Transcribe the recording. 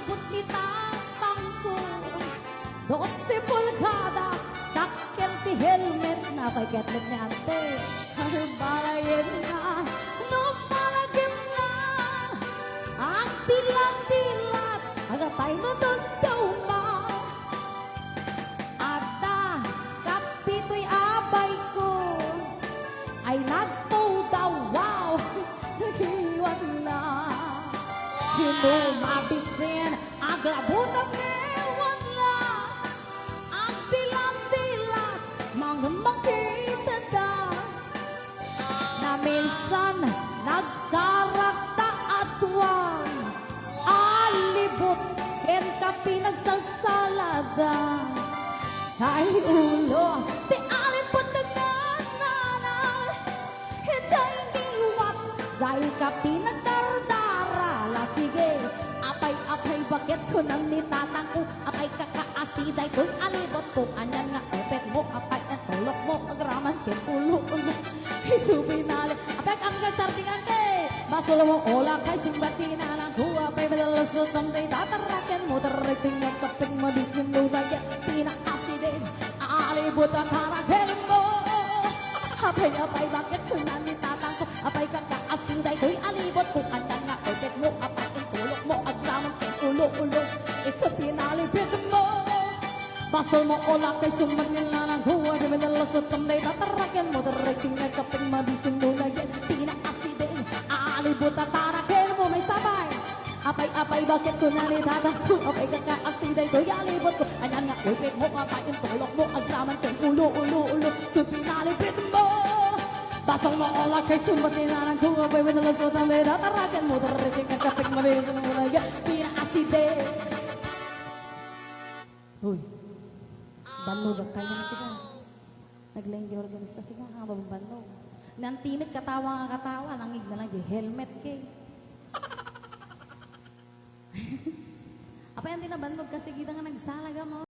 inabot ni tatang ko 12 pulgada takkel ti helmet na kay ketlet ni ante balayin na lumalagim na ang tilat-tilat agatay no daw ma ada kapito'y abay ko ay nagpo daw wow nagiwan na hinumabisin aglabutang ewan na ang tilat-tilat mga makita na na minsan nagsarak ta atwan alibot ken ka pinagsalsalada ay ulo ti alibot nagnanan hitsay niwat jay ka pinagdardara la sige apay bakit ko nang nitatang ko apay kakaasiday ko'y alibot ko anyan nga epet mo apay at tulok mo agraman ken ulo isupinali apek ang gagsartingan te basulo mo ola kay simbatina lang kuha pa'y madalusot ang day tataraken mo tarating at kaping mabisin mo dagyan pinakasidin alibot ang haraken mo apay bakit ko nang nitatang ko apay kakaasiday ko'y alibot ko anyan nga epet mo apay at tulok mo agraman ken ulo isupinali pit mo basol mo ola kay sumagin na lang huwa di madalusot ang day tataraken mo tarating at kaping mabisin mo dagyan pinakasidin alibot at taraken mo may sabay apay bakit ko na nitata apay kakaasiday ko alibot ko anyan nga epet mo apay at tulok mo agraman ken ulo supinali pit mo basol mo ola kay sumagin na lang huwa di madalusot ang day tataraken mo tarating at kaping mabisin mo dagyan pinakasidin huy bannog ang kanyang siga. Naglayang di organisa siga, nga babannog. Nantimit katawa nga katawa, nangig na lang di helmet kay. Apa yan din na bannog kasi kita nga nagsalaga mo.